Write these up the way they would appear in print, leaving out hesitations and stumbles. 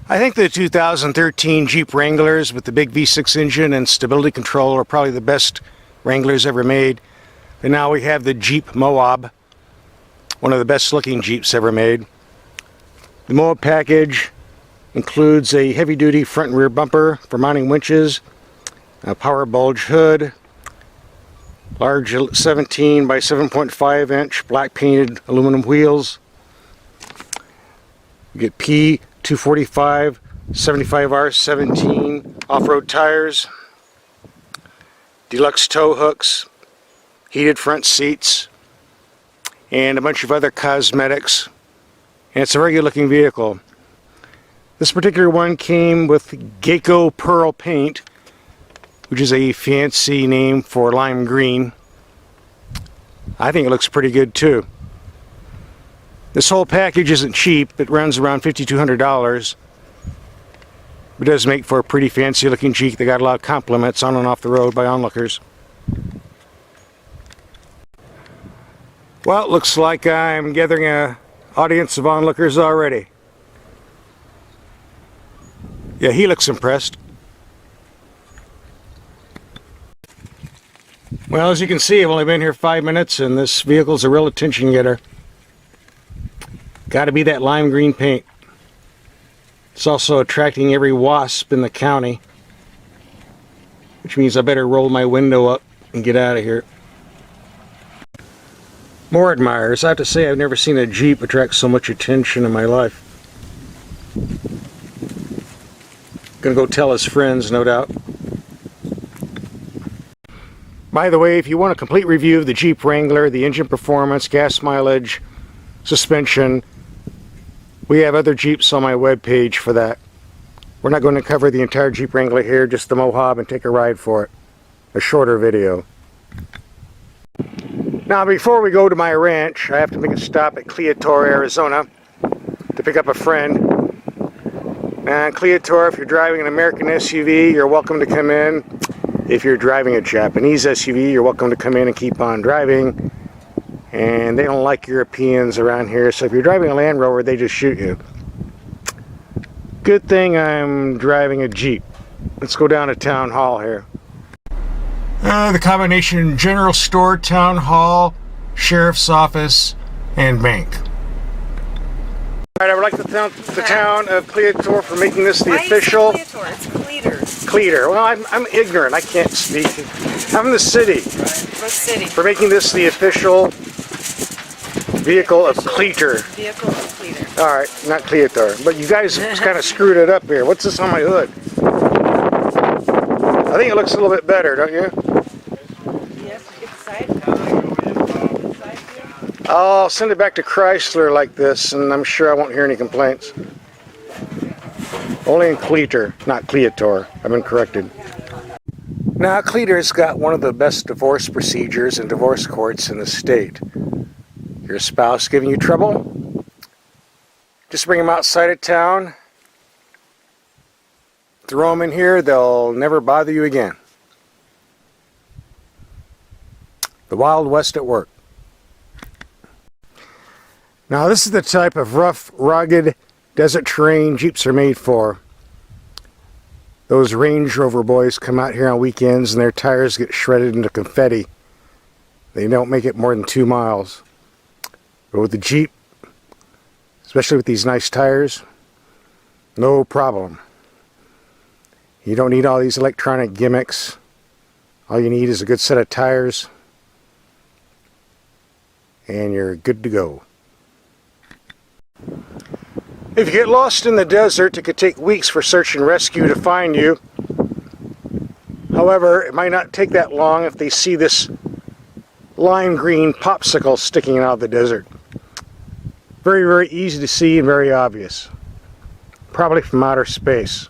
I think the 2013 Jeep Wranglers with the big V6 engine and stability control are probably the best Wranglers ever made. And now we have the Jeep Moab, one of the best looking Jeeps ever made. The Moab package includes a heavy-duty front and rear bumper for mounting winches, a power bulge hood, large 17 by 7.5 inch black painted aluminum wheels. You get P245 75R17 off-road tires, deluxe tow hooks, heated front seats, and a bunch of other cosmetics. And it's a very good looking vehicle. This particular one came with Geico Pearl paint, which is a fancy name for lime green. I think it looks pretty good too. This whole package isn't cheap. It runs around $5,200. It does make for a pretty fancy looking Jeep. They got a lot of compliments on and off the road by onlookers. Well, it looks like I'm gathering an audience of onlookers already. Yeah, he looks impressed. Well, as you can see, I've only been here 5 minutes and this vehicle's a real attention getter. Got to be that lime green paint. It's also attracting every wasp in the county, which means I better roll my window up and get out of here. More admirers. I have to say I've never seen a Jeep attract so much attention in my life. Gonna go tell his friends, no doubt. By the way, if you want a complete review of the Jeep Wrangler, the engine performance, gas mileage, suspension, we have other Jeeps on my webpage for that. We're not going to cover the entire Jeep Wrangler here, just the Moab, and take a ride for it. A shorter video. Now, before we go to my ranch, I have to make a stop at Cleator, Arizona to pick up a friend. And Cleator, if you're driving an American SUV, you're welcome to come in. If you're driving a Japanese SUV, you're welcome to come in and keep on driving. And they don't like Europeans around here, so if you're driving a Land Rover, they just shoot you. Good thing I'm driving a Jeep. Let's go down to Town Hall here. The combination general store, town hall, sheriff's office, and bank. Alright, I would like to thank the town of Cleator for making this the official... Why is it Cleator? It's Cleator. Cleator. Well, I'm ignorant. I can't speak. I'm in the city. What city? For making this the official vehicle of Cleator. Vehicle of Cleator. Alright, not Cleator. But you guys kind of screwed it up here. What's this on my hood? I think it looks a little bit better, don't you? Yes, get the side. I'll send it back to Chrysler like this, and I'm sure I won't hear any complaints. Only in Cleator, not Cleator. I've been corrected. Now, Cleator's got one of the best divorce procedures in divorce courts in the state. Your spouse giving you trouble? Just bring them outside of town. Throw them in here, they'll never bother you again. The Wild West at work. Now, this is the type of rough, rugged, desert terrain Jeeps are made for. Those Range Rover boys come out here on weekends and their tires get shredded into confetti. They don't make it more than 2 miles. But with the Jeep, especially with these nice tires, no problem. You don't need all these electronic gimmicks. All you need is a good set of tires, and you're good to go. If you get lost in the desert, it could take weeks for search and rescue to find you. However, it might not take that long if they see this lime green popsicle sticking out of the desert. Very, very easy to see and very obvious. Probably from outer space.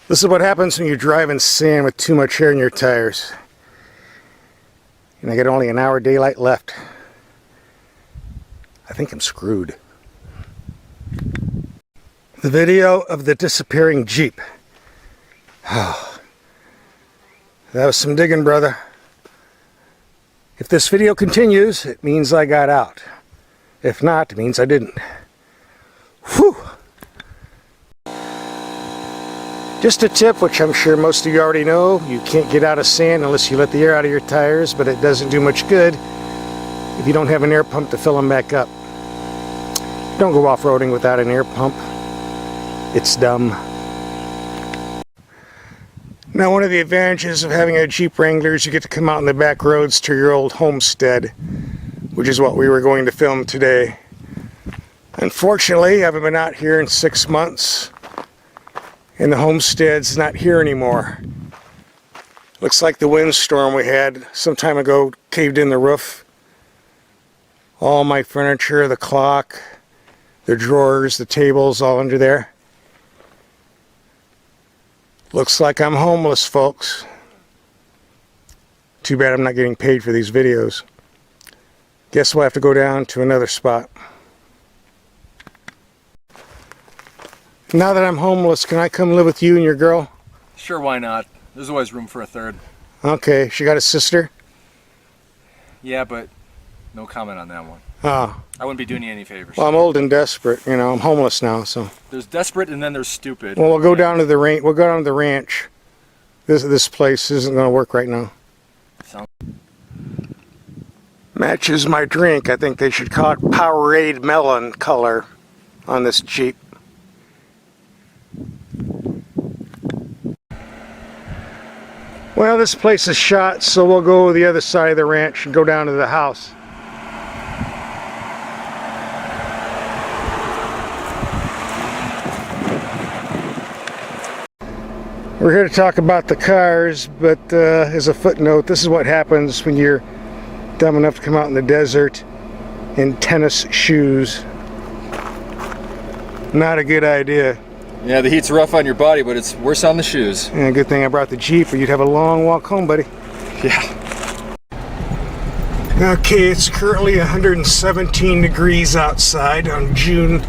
This is what happens when you drive in sand with too much air in your tires. And I got only an hour daylight left. I think I'm screwed. The video of the disappearing Jeep. Oh, that was some digging, brother. If this video continues, it means I got out. If not, it means I didn't. Whew! Just a tip, which I'm sure most of you already know, you can't get out of sand unless you let the air out of your tires, but it doesn't do much good if you don't have an air pump to fill them back up. Don't go off-roading without an air pump. It's dumb. Now, one of the advantages of having a Jeep Wrangler is you get to come out in the back roads to your old homestead, which is what we were going to film today. Unfortunately, I haven't been out here in 6 months, and the homestead's not here anymore. Looks like the windstorm we had some time ago caved in the roof. All my furniture, the clock, the drawers, the tables, all under there. Looks like I'm homeless, folks. Too bad I'm not getting paid for these videos. Guess we'll have to go down to another spot. Now that I'm homeless, can I come live with you and your girl? Sure, why not? There's always room for a third. Okay, she got a sister? Yeah, but no comment on that one. Oh. I wouldn't be doing you any favors. Well, I'm old and desperate, you know, I'm homeless now, so. There's desperate and then there's stupid. Well, we'll go down to the ranch. We'll go down to the ranch. This place isn't going to work right now. Sound Matches my drink. I think they should call it Powerade Melon color on this Jeep. Well, this place is shot, so we'll go to the other side of the ranch and go down to the house. We're here to talk about the cars, but as a footnote, this is what happens when you're dumb enough to come out in the desert in tennis shoes. Not a good idea. Yeah, the heat's rough on your body, but it's worse on the shoes. And good thing I brought the Jeep, or you'd have a long walk home, buddy. Yeah. Okay, it's currently 117 degrees outside on June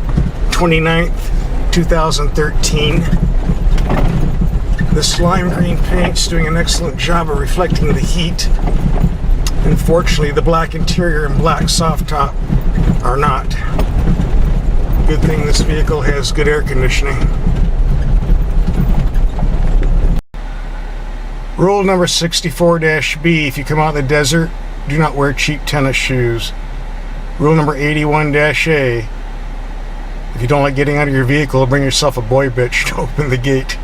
29th, 2013. This lime green paint's doing an excellent job of reflecting the heat. Unfortunately, the black interior and black soft top are not. Good thing this vehicle has good air conditioning. Rule number 64-B, if you come out in the desert, do not wear cheap tennis shoes. Rule number 81-A, if you don't like getting out of your vehicle, bring yourself a boy bitch to open the gate.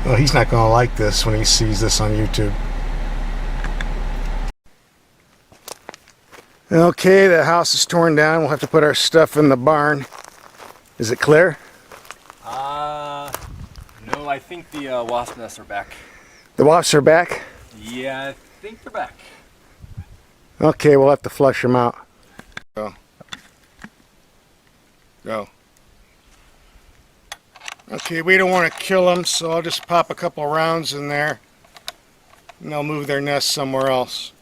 Well, he's not going to like this when he sees this on YouTube. Okay, the house is torn down. We'll have to put our stuff in the barn. Is it clear? No, I think the wasp nests are back. The wasps are back? Yeah, I think they're back. Okay, we'll have to flush them out. Go. Go. Okay, we don't want to kill them, so I'll just pop a couple rounds in there and they'll move their nest somewhere else.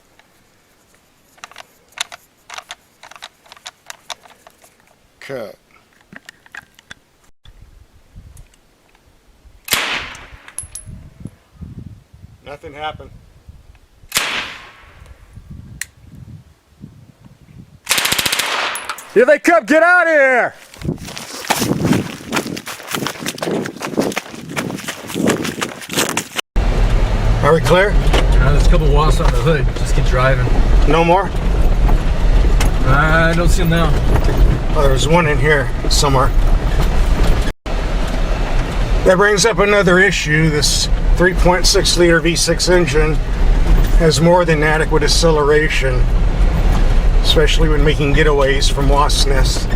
Cut. Nothing happened. Here they come! Get out of here! Are we clear? There's a couple wasps on the hood. Just keep driving. No more? I don't see them now. Oh, there's one in here somewhere. That brings up another issue. This 3.6 liter V6 engine has more than adequate acceleration, especially when making getaways from wasp nests.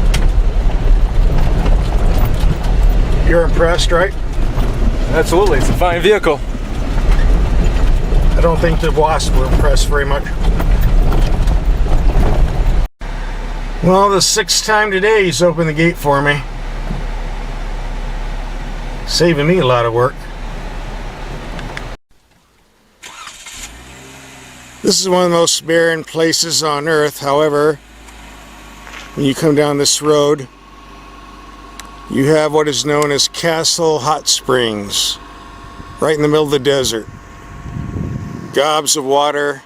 You're impressed, right? Absolutely, it's a fine vehicle. I don't think the wasps were impressed very much. Well, the sixth time today he's opened the gate for me. Saving me a lot of work. This is one of the most barren places on earth. However, when you come down this road, you have what is known as Castle Hot Springs, right in the middle of the desert. Gobs of water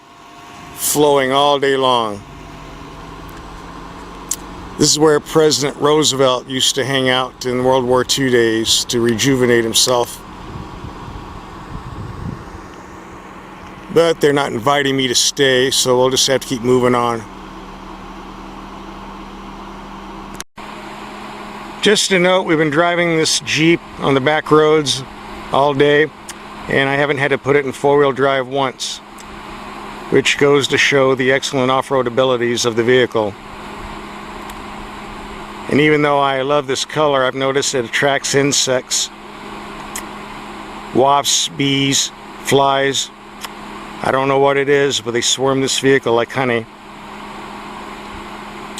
flowing all day long. This is where President Roosevelt used to hang out in World War II days to rejuvenate himself. But they're not inviting me to stay, so we'll just have to keep moving on. Just a note, we've been driving this Jeep on the back roads all day, and I haven't had to put it in four-wheel drive once, which goes to show the excellent off-road abilities of the vehicle. And even though I love this color, I've noticed it attracts insects, wasps, bees, flies. I don't know what it is, but they swarm this vehicle like honey.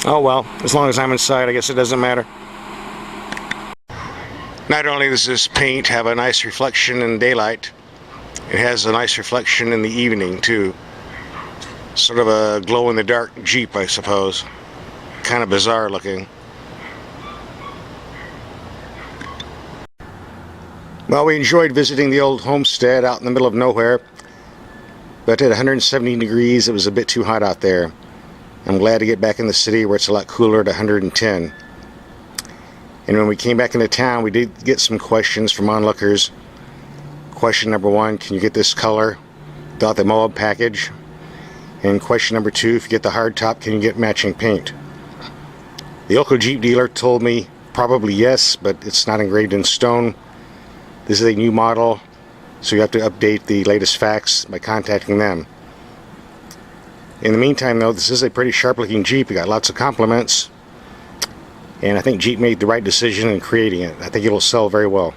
Oh well, as long as I'm inside, I guess it doesn't matter. Not only does this paint have a nice reflection in daylight, it has a nice reflection in the evening too. Sort of a glow-in-the-dark Jeep, I suppose. Kind of bizarre looking. Well, we enjoyed visiting the old homestead out in the middle of nowhere, but at 170 degrees it was a bit too hot out there. I'm glad to get back in the city where it's a lot cooler at 110. And when we came back into town, we did get some questions from onlookers. Question number 1, can you get this color without the Moab package? And question number 2, if you get the hardtop, can you get matching paint? The local Jeep dealer told me probably yes, but it's not engraved in stone. This is a new model, so you have to update the latest facts by contacting them. In the meantime though, this is a pretty sharp looking Jeep. You got lots of compliments, and I think Jeep made the right decision in creating it. I think it will sell very well.